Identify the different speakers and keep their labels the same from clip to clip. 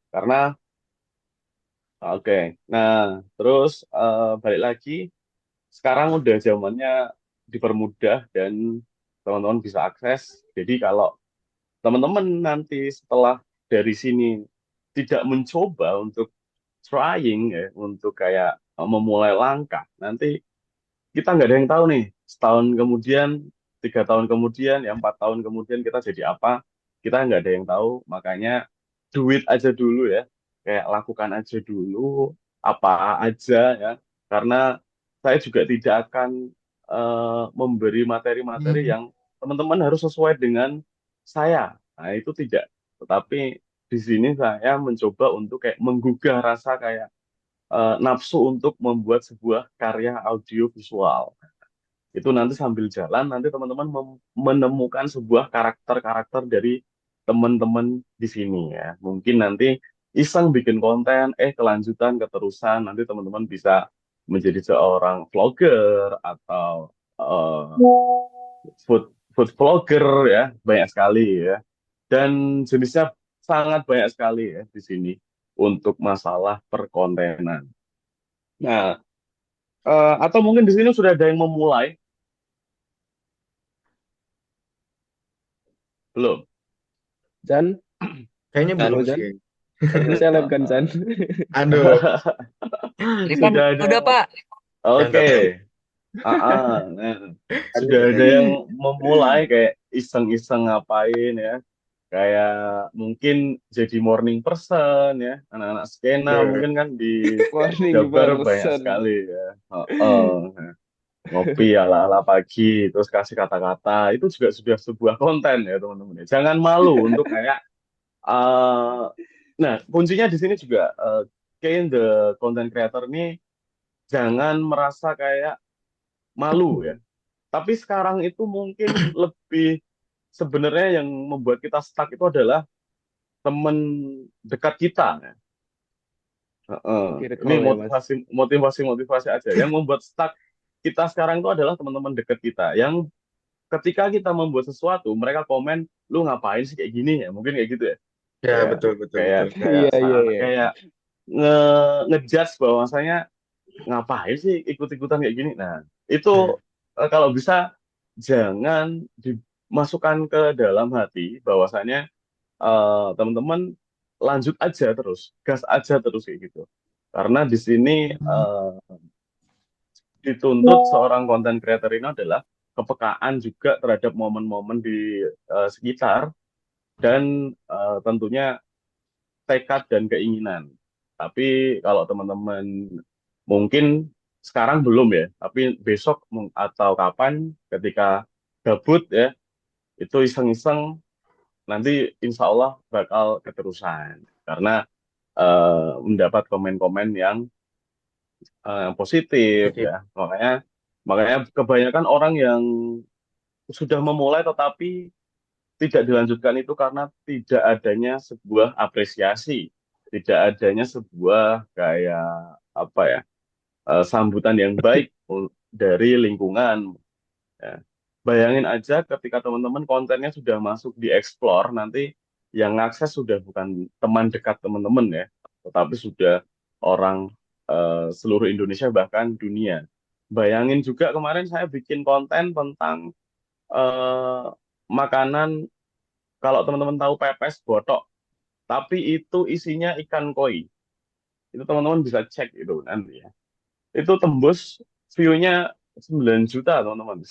Speaker 1: Karena oke. Nah, terus balik lagi sekarang udah zamannya dipermudah dan teman-teman bisa akses. Jadi kalau teman-teman nanti setelah dari sini tidak mencoba untuk trying ya, untuk kayak memulai langkah, nanti kita nggak ada yang tahu nih, setahun kemudian, 3 tahun kemudian, ya 4 tahun kemudian kita jadi apa, kita nggak ada yang tahu. Makanya duit aja dulu ya, kayak lakukan aja dulu apa aja ya, karena saya juga tidak akan memberi materi-materi
Speaker 2: Hmm.
Speaker 1: yang teman-teman harus sesuai dengan saya. Nah itu tidak. Tetapi di sini saya mencoba untuk kayak menggugah rasa kayak nafsu untuk membuat sebuah karya audio visual. Itu nanti sambil jalan, nanti teman-teman menemukan sebuah karakter-karakter dari teman-teman di sini ya. Mungkin nanti iseng bikin konten, kelanjutan, keterusan, nanti teman-teman bisa menjadi seorang vlogger atau food vlogger ya, banyak sekali ya. Dan jenisnya sangat banyak sekali ya di sini untuk masalah perkontenan. Nah, atau mungkin di sini sudah ada yang memulai, belum?
Speaker 3: Jan,
Speaker 2: Kayaknya
Speaker 3: halo
Speaker 2: belum
Speaker 3: Jan,
Speaker 2: sih.
Speaker 3: selebgram Jan.
Speaker 2: Aduh,
Speaker 4: Ini kan
Speaker 1: Sudah ada.
Speaker 4: udah Pak.
Speaker 1: Oke.
Speaker 2: mantap.
Speaker 1: Nah,
Speaker 3: Aduh,
Speaker 1: sudah ada yang memulai kayak iseng-iseng ngapain ya. Kayak mungkin jadi morning person ya. Anak-anak skena
Speaker 2: Aduh.
Speaker 1: mungkin kan di
Speaker 3: morning
Speaker 1: Jabar banyak
Speaker 3: person.
Speaker 1: sekali ya. Ngopi ala-ala pagi, terus kasih kata-kata. Itu juga sudah sebuah konten ya teman-teman. Jangan malu untuk kayak nah, kuncinya di sini juga kayak the content creator ini jangan merasa kayak malu ya. Tapi sekarang itu mungkin lebih sebenarnya yang membuat kita stuck itu adalah teman dekat kita ya. Heeh. Ini
Speaker 3: Circle ya Mas.
Speaker 1: motivasi aja. Yang membuat stuck kita sekarang itu adalah teman-teman dekat kita. Yang ketika kita membuat sesuatu, mereka komen, lu ngapain sih kayak gini ya? Mungkin kayak gitu ya.
Speaker 2: Ya,
Speaker 1: Kayak
Speaker 2: betul, betul,
Speaker 1: kayak
Speaker 2: betul.
Speaker 1: kayak
Speaker 3: Iya iya
Speaker 1: saat
Speaker 3: iya.
Speaker 1: kayak nge ngejudge bahwasanya ngapain sih ikut-ikutan kayak gini. Nah, itu
Speaker 2: Hmm.
Speaker 1: kalau bisa jangan dimasukkan ke dalam hati bahwasanya teman-teman lanjut aja terus, gas aja terus kayak gitu. Karena di sini dituntut seorang content creator ini adalah kepekaan juga terhadap momen-momen di sekitar dan tentunya tekad dan keinginan. Tapi kalau teman-teman mungkin sekarang belum ya, tapi besok atau kapan ketika gabut ya, itu iseng-iseng nanti insya Allah bakal keterusan. Karena mendapat komen-komen yang positif
Speaker 2: Positif.
Speaker 1: ya. Makanya makanya kebanyakan orang yang sudah memulai tetapi tidak dilanjutkan itu karena tidak adanya sebuah apresiasi, tidak adanya sebuah kayak apa ya, sambutan yang baik dari lingkungan. Ya. Bayangin aja ketika teman-teman kontennya sudah masuk di explore, nanti yang akses sudah bukan teman dekat teman-teman ya, tetapi sudah orang seluruh Indonesia bahkan dunia. Bayangin juga kemarin saya bikin konten tentang eh, makanan, kalau teman-teman tahu pepes botok, tapi itu isinya ikan koi. Itu teman-teman bisa cek itu nanti ya. Itu tembus view-nya 9 juta, teman-teman.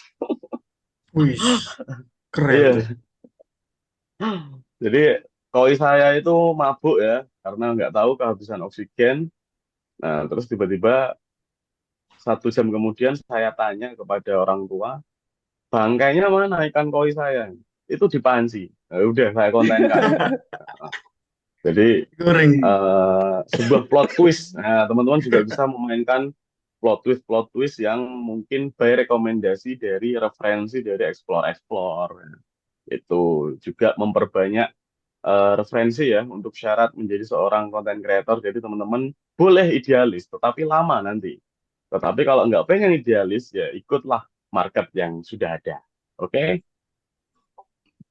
Speaker 2: Wih, keren tuh.
Speaker 1: Iya, jadi koi saya itu mabuk ya, karena nggak tahu kehabisan oksigen. Nah, terus tiba-tiba 1 jam kemudian saya tanya kepada orang tua, bangkainya mana ikan koi saya? Itu di panci. Nah, udah saya kontenkan. Jadi
Speaker 2: Goreng.
Speaker 1: sebuah plot twist. Nah, teman-teman juga bisa memainkan plot twist yang mungkin by rekomendasi dari referensi dari explore-explore. Itu juga memperbanyak referensi ya untuk syarat menjadi seorang content creator. Jadi teman-teman boleh idealis, tetapi lama nanti. Tetapi kalau nggak pengen idealis, ya ikutlah market yang sudah ada. Oke?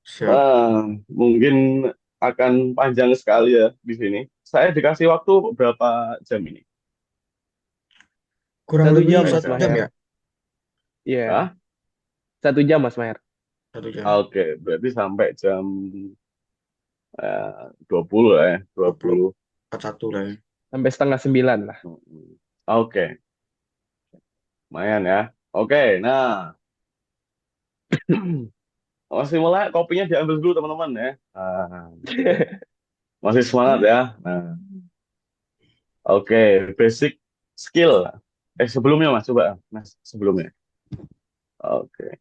Speaker 2: Siap.
Speaker 1: Mungkin akan panjang sekali ya di sini. Saya dikasih waktu berapa jam ini?
Speaker 2: Kurang
Speaker 3: Satu
Speaker 2: lebih
Speaker 3: jam,
Speaker 1: Mas
Speaker 3: Mas
Speaker 2: 1 jam
Speaker 3: Maher.
Speaker 2: ya?
Speaker 3: Iya,
Speaker 1: Ah,
Speaker 3: 1 jam, Mas Maher.
Speaker 2: 1 jam.
Speaker 1: oke, berarti sampai jam 20 lah ya,
Speaker 2: 20,
Speaker 1: 20.
Speaker 2: 41 lah ya.
Speaker 3: Sampai setengah 9 lah.
Speaker 1: Oke, lumayan ya. Oke, nah masih mulai kopinya diambil dulu teman-teman ya. Oke. Masih semangat ya. Nah, oke, basic skill. Sebelumnya Mas, coba Mas sebelumnya. Oke,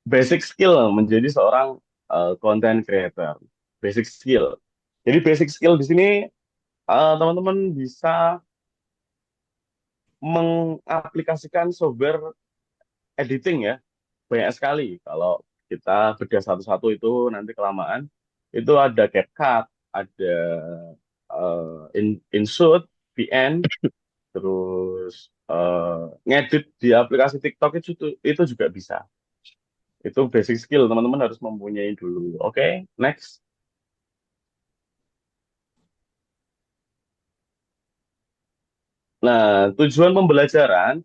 Speaker 1: basic skill menjadi seorang content creator. Basic skill. Jadi basic skill di sini teman-teman bisa mengaplikasikan software editing ya. Banyak sekali. Kalau kita bedah satu-satu itu nanti kelamaan. Itu ada CapCut, ada InShot, VN, terus ngedit di aplikasi TikTok itu juga bisa. Itu basic skill teman-teman harus mempunyai dulu. Oke, next. Nah, tujuan pembelajaran,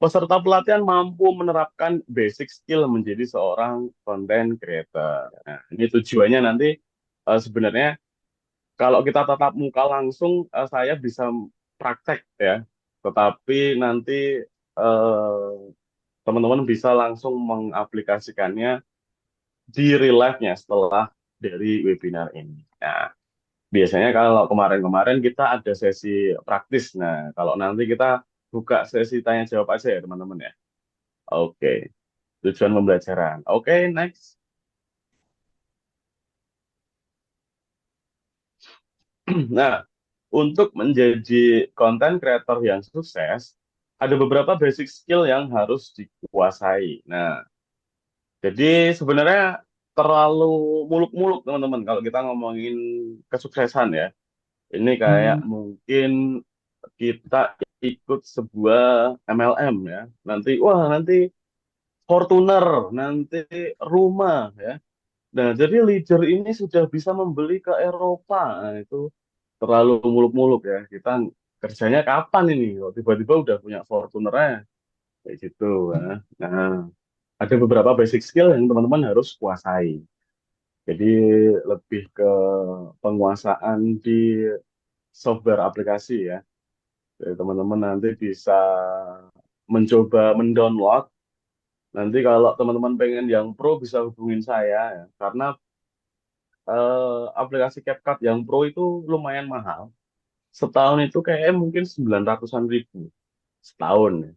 Speaker 1: peserta pelatihan mampu menerapkan basic skill menjadi seorang content creator. Nah, ini tujuannya nanti sebenarnya kalau kita tatap muka langsung, saya bisa praktek ya. Tetapi nanti eh, teman-teman bisa langsung mengaplikasikannya di real life-nya setelah dari webinar ini. Nah, biasanya kalau kemarin-kemarin kita ada sesi praktis. Nah, kalau nanti kita buka sesi tanya jawab aja ya teman-teman ya. Oke, tujuan pembelajaran. Oke, next. Nah, untuk menjadi content creator yang sukses, ada beberapa basic skill yang harus dikuasai. Nah, jadi sebenarnya terlalu muluk-muluk teman-teman kalau kita ngomongin kesuksesan ya. Ini kayak
Speaker 2: Hmm.
Speaker 1: mungkin kita ikut sebuah MLM ya. Nanti, wah nanti Fortuner, nanti rumah ya. Nah, jadi leader ini sudah bisa membeli ke Eropa. Nah, itu terlalu muluk-muluk ya. Kita kerjanya kapan ini? Kok tiba-tiba udah punya Fortuner kayak gitu. Ya. Nah, ada beberapa basic skill yang teman-teman harus kuasai. Jadi lebih ke penguasaan di software aplikasi ya. Jadi teman-teman nanti bisa mencoba mendownload. Nanti kalau teman-teman pengen yang pro bisa hubungin saya ya. Karena aplikasi CapCut yang pro itu lumayan mahal. Setahun itu kayaknya mungkin 900-an ribu setahun ya.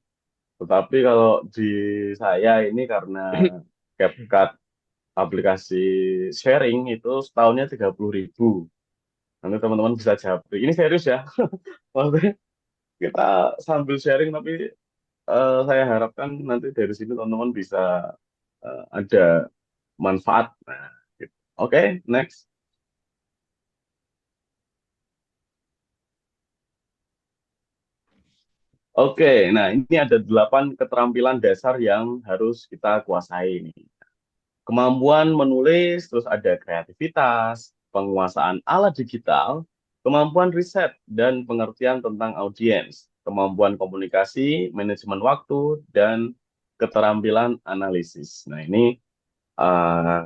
Speaker 1: Tetapi kalau di saya ini karena CapCut aplikasi sharing itu setahunnya 30.000. Nanti teman-teman bisa japri. Ini serius ya. Maksudnya kita sambil sharing tapi saya harapkan nanti dari sini teman-teman bisa ada manfaat. Nah, gitu. Oke, next. Oke, nah ini ada 8 keterampilan dasar yang harus kita kuasai nih. Kemampuan menulis, terus ada kreativitas, penguasaan alat digital, kemampuan riset dan pengertian tentang audiens, kemampuan komunikasi, manajemen waktu, dan keterampilan analisis. Nah ini eh,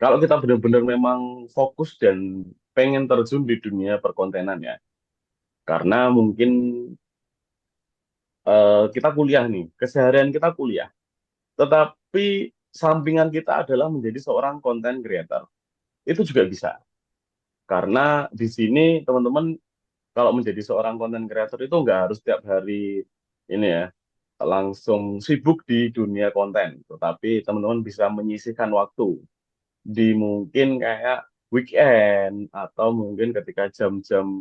Speaker 1: kalau kita benar-benar memang fokus dan pengen terjun di dunia perkontenan ya, karena mungkin kita kuliah nih, keseharian kita kuliah, tetapi sampingan kita adalah menjadi seorang content creator. Itu juga bisa. Karena di sini teman-teman kalau menjadi seorang content creator itu nggak harus tiap hari ini ya langsung sibuk di dunia konten, tetapi teman-teman bisa menyisihkan waktu di mungkin kayak weekend atau mungkin ketika jam-jam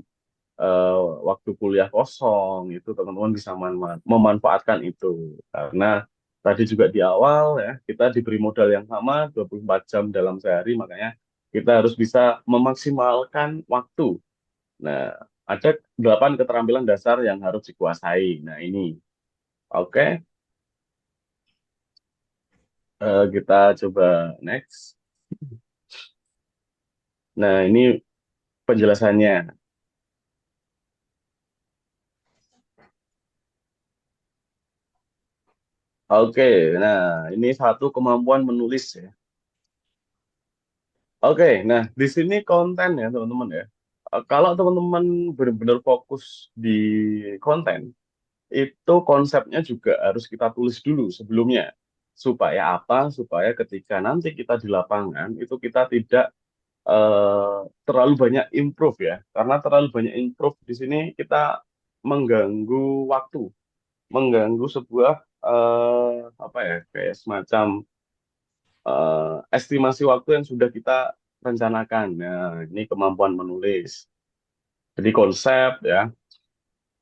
Speaker 1: eh, waktu kuliah kosong itu teman-teman bisa memanfaatkan itu karena tadi juga di awal ya kita diberi modal yang sama 24 jam dalam sehari makanya kita harus bisa memaksimalkan waktu. Nah, ada 8 keterampilan dasar yang harus dikuasai. Nah, ini oke. Kita coba next. Nah, ini penjelasannya. Oke, nah ini satu kemampuan menulis ya. Oke, nah di sini konten ya teman-teman ya. Kalau teman-teman benar-benar fokus di konten, itu konsepnya juga harus kita tulis dulu sebelumnya. Supaya apa? Supaya ketika nanti kita di lapangan, itu kita tidak terlalu banyak improve ya. Karena terlalu banyak improve di sini kita mengganggu waktu, mengganggu sebuah apa ya, kayak semacam estimasi waktu yang sudah kita rencanakan. Nah, ini kemampuan menulis. Jadi konsep ya,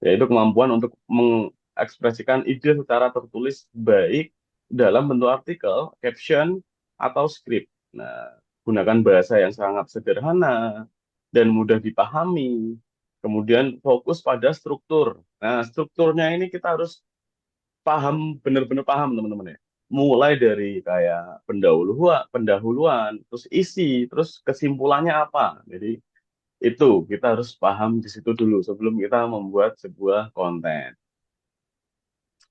Speaker 1: yaitu kemampuan untuk mengekspresikan ide secara tertulis baik dalam bentuk artikel, caption, atau skrip. Nah, gunakan bahasa yang sangat sederhana dan mudah dipahami. Kemudian fokus pada struktur. Nah, strukturnya ini kita harus paham, benar-benar paham teman-teman ya. Mulai dari kayak pendahuluan, terus isi, terus kesimpulannya apa. Jadi itu kita harus paham di situ dulu sebelum kita membuat sebuah konten.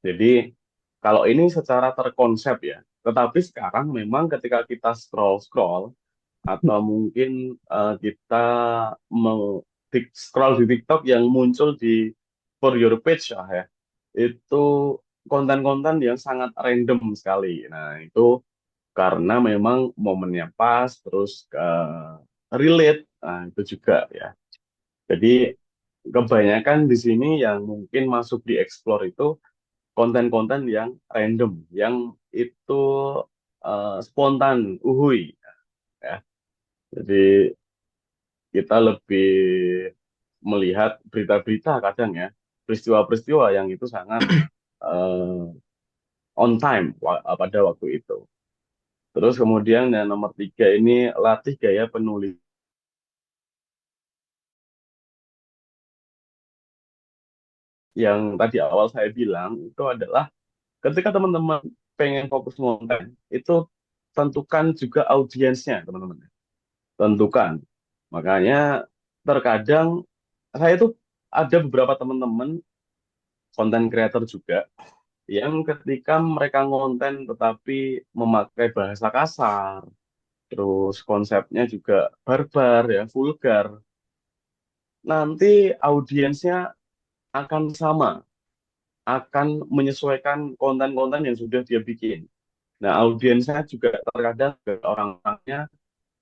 Speaker 1: Jadi kalau ini secara terkonsep ya. Tetapi sekarang memang ketika kita scroll-scroll atau mungkin kita scroll di TikTok yang muncul di for your page lah ya. Itu konten-konten yang sangat random sekali. Nah, itu karena memang momennya pas terus relate. Nah, itu juga ya. Jadi kebanyakan di sini yang mungkin masuk di explore itu konten-konten yang random, yang itu spontan, uhui, ya. Jadi kita lebih melihat berita-berita kadang ya, peristiwa-peristiwa yang itu sangat eh, on time pada waktu itu. Terus kemudian yang nomor tiga ini latih gaya penulis. Yang tadi awal saya bilang itu adalah ketika teman-teman pengen fokus konten, itu tentukan juga audiensnya, teman-teman. Tentukan. Makanya terkadang saya tuh ada beberapa teman-teman konten creator juga yang ketika mereka ngonten tetapi memakai bahasa kasar, terus konsepnya juga barbar ya, vulgar, nanti audiensnya akan sama, akan menyesuaikan konten-konten yang sudah dia bikin. Nah, audiensnya juga terkadang orang-orangnya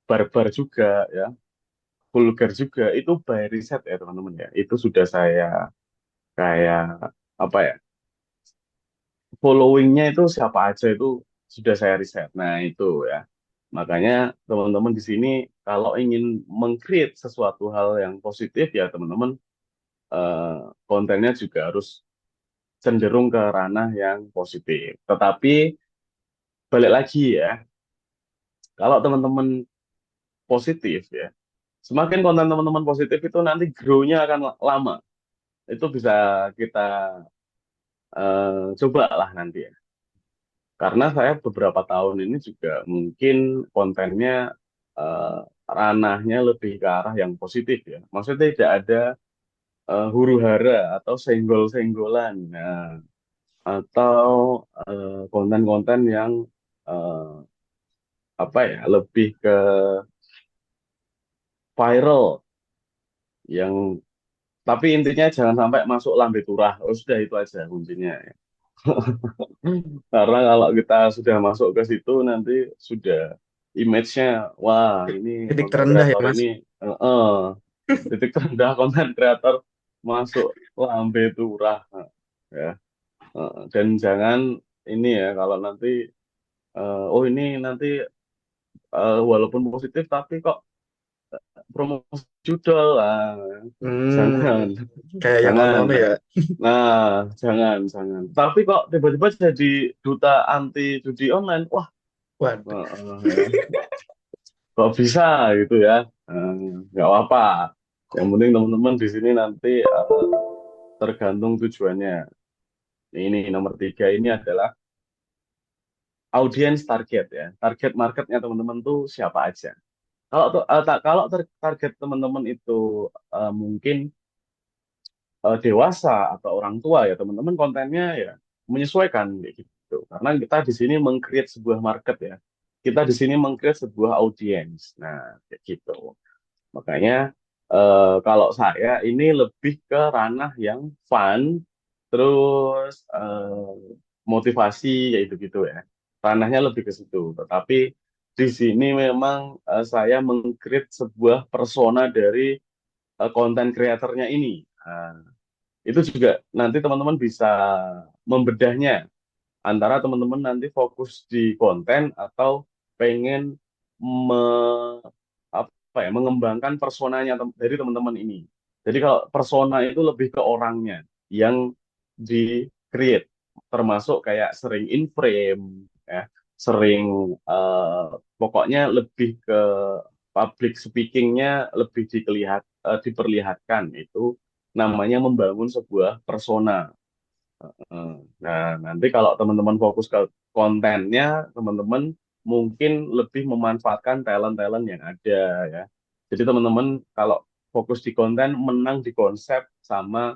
Speaker 1: barbar juga ya, vulgar juga. Itu by riset ya teman-teman ya. Itu sudah saya kayak apa ya, followingnya itu siapa aja itu sudah saya riset. Nah, itu ya. Makanya teman-teman di sini kalau ingin mengcreate sesuatu hal yang positif ya teman-teman eh, kontennya juga harus cenderung ke ranah yang positif. Tetapi balik lagi ya, kalau teman-teman positif ya, semakin konten teman-teman positif itu nanti grow-nya akan lama. Itu bisa kita coba lah nanti ya. Karena saya beberapa tahun ini juga mungkin kontennya eh, ranahnya lebih ke arah yang positif ya. Maksudnya tidak ada huru-hara atau senggol-senggolan. Nah, atau konten-konten yang eh, apa ya, lebih ke viral yang tapi intinya jangan sampai masuk lambe turah. Oh, sudah itu aja kuncinya ya. Karena kalau kita sudah masuk ke situ nanti sudah image-nya, wah ini
Speaker 2: Titik
Speaker 1: konten
Speaker 2: terendah ya
Speaker 1: kreator
Speaker 2: Mas.
Speaker 1: ini titik terendah konten kreator masuk lambe turah ya. Dan jangan ini ya kalau nanti oh ini nanti walaupun positif tapi kok promosi judul
Speaker 2: Hmm,
Speaker 1: jangan
Speaker 2: kayak yang
Speaker 1: jangan.
Speaker 2: ono-ono ya.
Speaker 1: Jangan. Tapi kok tiba-tiba jadi duta anti judi online, wah,
Speaker 2: Waduh.
Speaker 1: ya. Kok bisa gitu ya? Nggak apa-apa. Yang penting teman-teman di sini nanti tergantung tujuannya. Ini nomor tiga ini adalah audience target ya. Target marketnya teman-teman tuh siapa aja. Kalau target teman-teman itu mungkin dewasa atau orang tua ya teman-teman kontennya ya menyesuaikan kayak gitu. Karena kita di sini meng-create sebuah market ya. Kita di sini meng-create sebuah audience. Nah, kayak gitu. Makanya kalau saya ini lebih ke ranah yang fun, terus motivasi kayak gitu-gitu ya. Ranahnya lebih ke situ. Tetapi di sini memang saya meng-create sebuah persona dari konten kreatornya ini. Itu juga nanti teman-teman bisa membedahnya antara teman-teman nanti fokus di konten atau pengen mengembangkan personanya dari teman-teman ini. Jadi kalau persona itu lebih ke orangnya yang di create, termasuk kayak sering in frame, ya, sering pokoknya lebih ke public speakingnya lebih diperlihatkan itu namanya membangun sebuah persona. Eh, Nah, nanti kalau teman-teman fokus ke kontennya, teman-teman mungkin lebih memanfaatkan talent-talent yang ada ya. Jadi teman-teman kalau fokus di konten, menang di konsep sama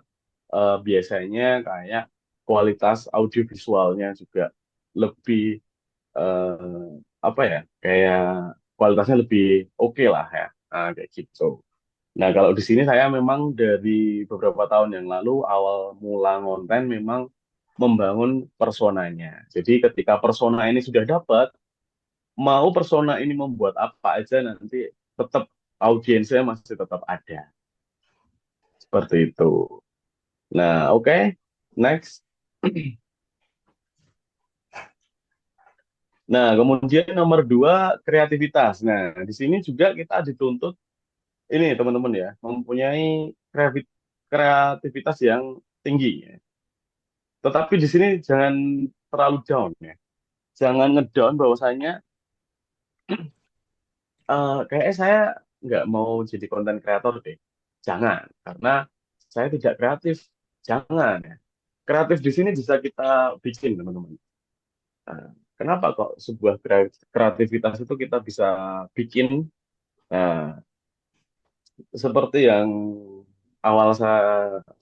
Speaker 1: biasanya kayak kualitas audiovisualnya juga lebih eh, apa ya, kayak kualitasnya lebih oke lah ya. Nah, kayak gitu. Nah, kalau di sini saya memang dari beberapa tahun yang lalu awal mula konten memang membangun personanya. Jadi ketika persona ini sudah dapat, mau persona ini membuat apa aja nanti tetap audiensnya masih tetap ada. Seperti itu. Nah, oke. Next. Nah, kemudian nomor dua, kreativitas. Nah, di sini juga kita dituntut ini teman-teman ya, mempunyai kreativitas yang tinggi. Ya. Tetapi di sini jangan terlalu down ya. Jangan ngedown bahwasanya kayaknya saya nggak mau jadi konten kreator deh. Jangan, karena saya tidak kreatif. Jangan ya. Kreatif di sini bisa kita bikin teman-teman. Nah, kenapa kok sebuah kreativitas itu kita bisa bikin? Nah, seperti yang awal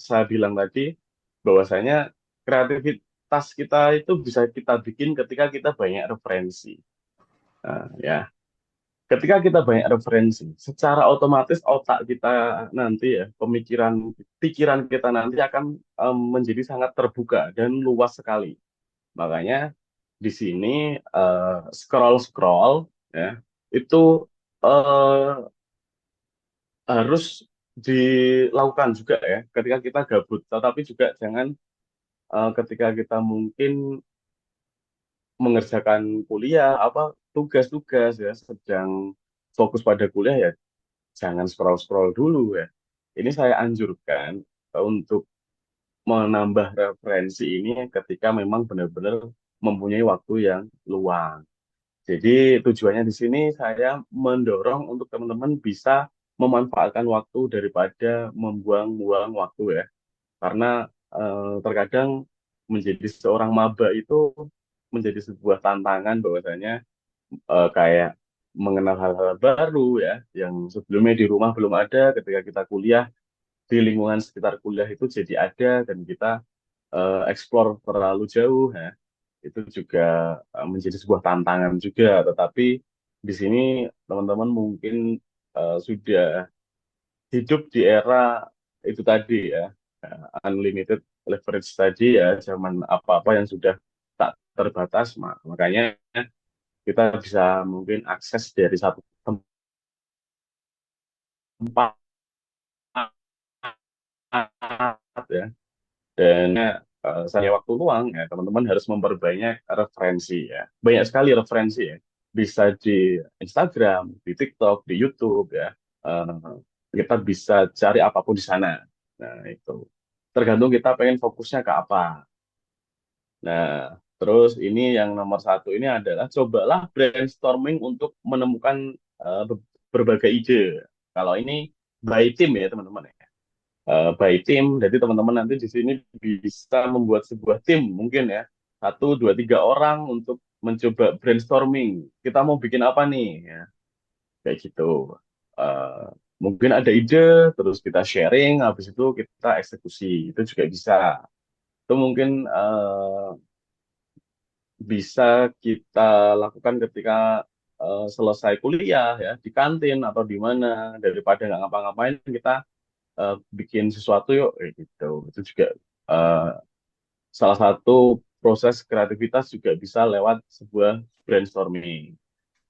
Speaker 1: saya bilang tadi, bahwasanya kreativitas kita itu bisa kita bikin ketika kita banyak referensi. Nah, ya, ketika kita banyak referensi, secara otomatis otak kita nanti ya, pikiran kita nanti akan menjadi sangat terbuka dan luas sekali. Makanya di sini scroll-scroll ya, itu eh, harus dilakukan juga ya ketika kita gabut. Tetapi juga jangan ketika kita mungkin mengerjakan kuliah apa tugas-tugas ya sedang fokus pada kuliah ya jangan scroll-scroll dulu ya. Ini saya anjurkan untuk menambah referensi ini ketika memang benar-benar mempunyai waktu yang luang. Jadi tujuannya di sini saya mendorong untuk teman-teman bisa memanfaatkan waktu daripada membuang-buang waktu ya. Karena terkadang menjadi seorang maba itu menjadi sebuah tantangan bahwasanya kayak mengenal hal-hal baru ya yang sebelumnya di rumah belum ada ketika kita kuliah di lingkungan sekitar kuliah itu jadi ada dan kita explore terlalu jauh ya itu juga menjadi sebuah tantangan juga tetapi di sini teman-teman mungkin sudah hidup di era itu tadi ya unlimited leverage tadi ya zaman apa-apa yang sudah tak terbatas makanya kita bisa mungkin akses dari satu tempat ya dan saya waktu luang ya teman-teman harus memperbanyak referensi ya banyak sekali referensi ya bisa di Instagram di TikTok di YouTube ya. Eh, kita bisa cari apapun di sana nah itu tergantung kita pengen fokusnya ke apa. Nah, terus ini yang nomor satu ini adalah cobalah brainstorming untuk menemukan berbagai ide. Kalau ini by team ya teman-teman ya. By team, jadi teman-teman nanti di sini bisa membuat sebuah tim mungkin ya. Satu, dua, tiga orang untuk mencoba brainstorming. Kita mau bikin apa nih? Ya. kayak gitu. Eh, Mungkin ada ide, terus kita sharing, habis itu kita eksekusi, itu juga bisa. Itu mungkin bisa kita lakukan ketika selesai kuliah ya, di kantin atau di mana, daripada nggak ngapa-ngapain kita bikin sesuatu yuk, kayak gitu. Itu juga eh, salah satu proses kreativitas juga bisa lewat sebuah brainstorming.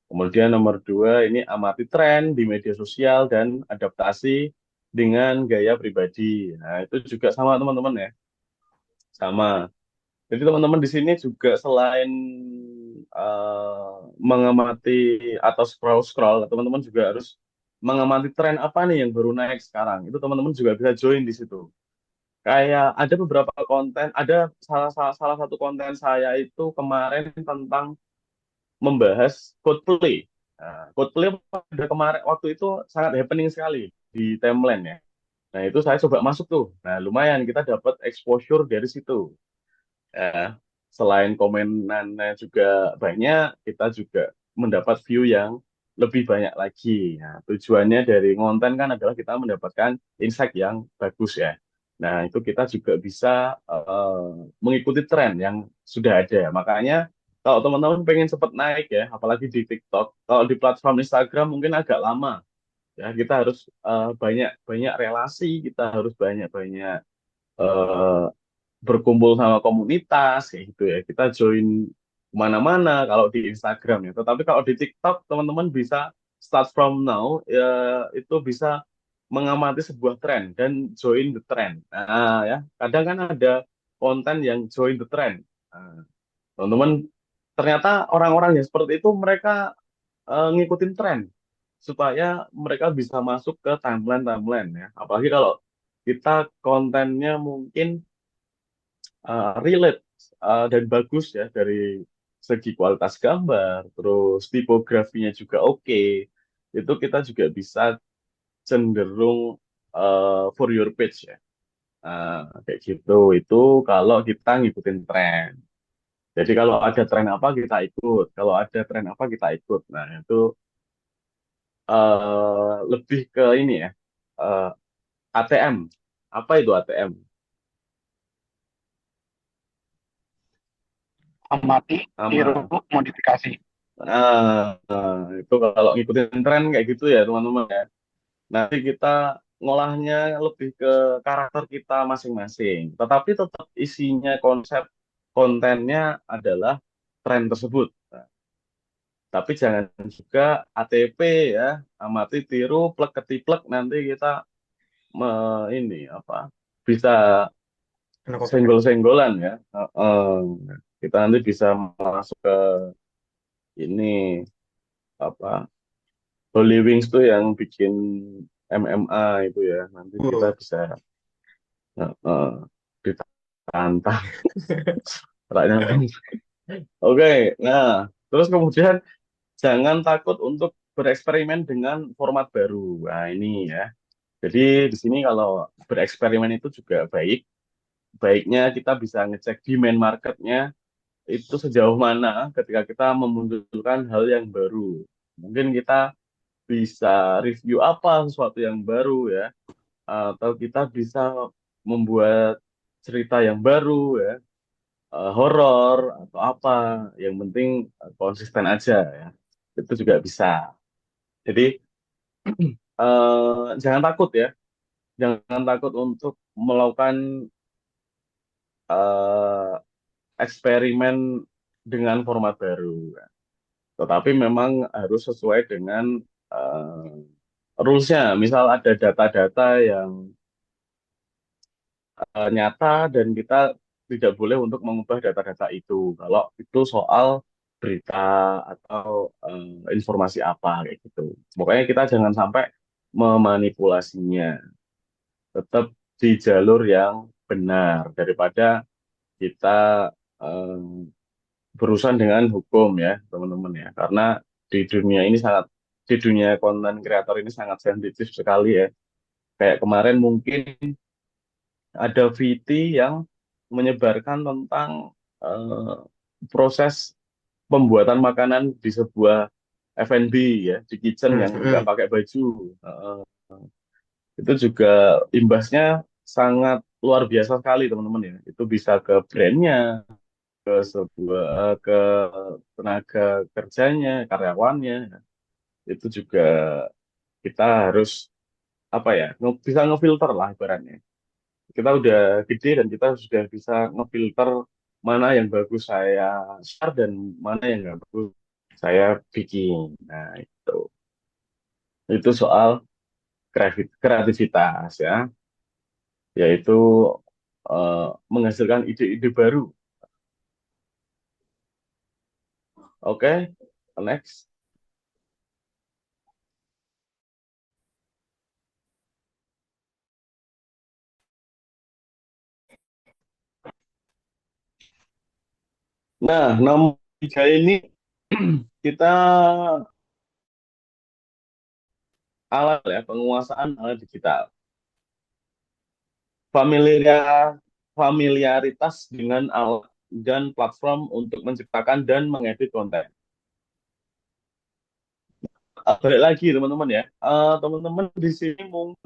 Speaker 1: Kemudian nomor dua, ini amati tren di media sosial dan adaptasi dengan gaya pribadi. Nah, itu juga sama teman-teman ya, sama. Jadi teman-teman di sini juga selain mengamati atau scroll-scroll, teman-teman juga harus mengamati tren apa nih yang baru naik sekarang. Itu teman-teman juga bisa join di situ. Kayak ada beberapa konten, ada salah satu konten saya itu kemarin tentang membahas Coldplay. Nah, Coldplay pada kemarin waktu itu sangat happening sekali di timeline ya. Nah, itu saya coba masuk tuh. Nah, lumayan kita dapat exposure dari situ. Ya, selain komenannya juga banyak, kita juga mendapat view yang lebih banyak lagi. Nah, tujuannya dari konten kan adalah kita mendapatkan insight yang bagus ya. Nah, itu kita juga bisa mengikuti tren yang sudah ada. Makanya kalau teman-teman pengen cepat naik ya, apalagi di TikTok, kalau di platform Instagram mungkin agak lama. Ya, kita harus banyak banyak relasi, kita harus banyak banyak berkumpul sama komunitas kayak gitu ya. Kita join kemana-mana kalau di Instagram ya. Tetapi kalau di TikTok teman-teman bisa start from now ya, itu bisa mengamati sebuah tren dan join the trend. Nah ya, kadang kan ada konten yang join the trend. Nah, teman-teman ternyata orang-orang yang seperti itu mereka ngikutin tren supaya mereka bisa masuk ke timeline-timeline ya. Apalagi kalau kita kontennya mungkin relate dan bagus ya dari segi kualitas gambar, terus tipografinya juga oke. Itu kita juga bisa cenderung for your page ya. Kayak gitu. Itu kalau kita ngikutin tren. Jadi kalau ada tren apa kita ikut, kalau ada tren apa kita ikut. Nah itu lebih ke ini ya, eh, ATM. Apa itu ATM?
Speaker 2: Amati, tiru,
Speaker 1: Sama.
Speaker 2: modifikasi.
Speaker 1: Itu kalau ngikutin tren kayak gitu ya teman-teman ya. Nanti kita ngolahnya lebih ke karakter kita masing-masing. Tetapi tetap isinya konsep kontennya adalah tren tersebut. Nah, tapi jangan juga ATP ya, amati tiru, plek ketiplek nanti kita ini apa bisa
Speaker 2: Karena copyright.
Speaker 1: senggol-senggolan ya. Kita nanti bisa masuk ke ini apa Holy Wings tuh yang bikin MMA itu ya. Nanti kita
Speaker 2: Wow.
Speaker 1: bisa uh, ditantang. Rakyatnya. Oke, nah terus kemudian jangan takut untuk bereksperimen dengan format baru. Nah ini ya. Jadi di sini kalau bereksperimen itu juga baik. Baiknya kita bisa ngecek demand marketnya itu sejauh mana ketika kita memunculkan hal yang baru. Mungkin kita bisa review apa sesuatu yang baru ya, atau kita bisa membuat cerita yang baru ya, horor atau apa, yang penting konsisten aja ya, itu juga bisa. Jadi jangan takut ya, jangan takut untuk melakukan eh, eksperimen dengan format baru, tetapi memang harus sesuai dengan rules-nya. Misal ada data-data yang nyata dan kita tidak boleh untuk mengubah data-data itu. Kalau itu soal berita atau informasi apa kayak gitu. Pokoknya kita jangan sampai memanipulasinya. Tetap di jalur yang benar daripada kita eh, berurusan dengan hukum ya, teman-teman ya. Karena di dunia konten kreator ini sangat sensitif sekali ya. Kayak kemarin mungkin ada VT yang menyebarkan tentang eh, proses pembuatan makanan di sebuah F&B ya, di kitchen yang nggak pakai baju. Itu juga imbasnya sangat luar biasa sekali teman-teman ya. Itu bisa ke brandnya, ke tenaga kerjanya, karyawannya. Itu juga kita harus apa ya, bisa ngefilter lah ibaratnya. Kita udah gede dan kita sudah bisa ngefilter mana yang bagus saya share dan mana yang nggak bagus saya bikin. Nah, itu soal kreativitas ya, yaitu menghasilkan ide-ide baru. Oke, next. Nah, nomor 3 ini kita alat ya, penguasaan alat digital. Familiaritas dengan alat dan platform untuk menciptakan dan mengedit konten. Balik lagi teman-teman ya. Teman-teman di sini mungkin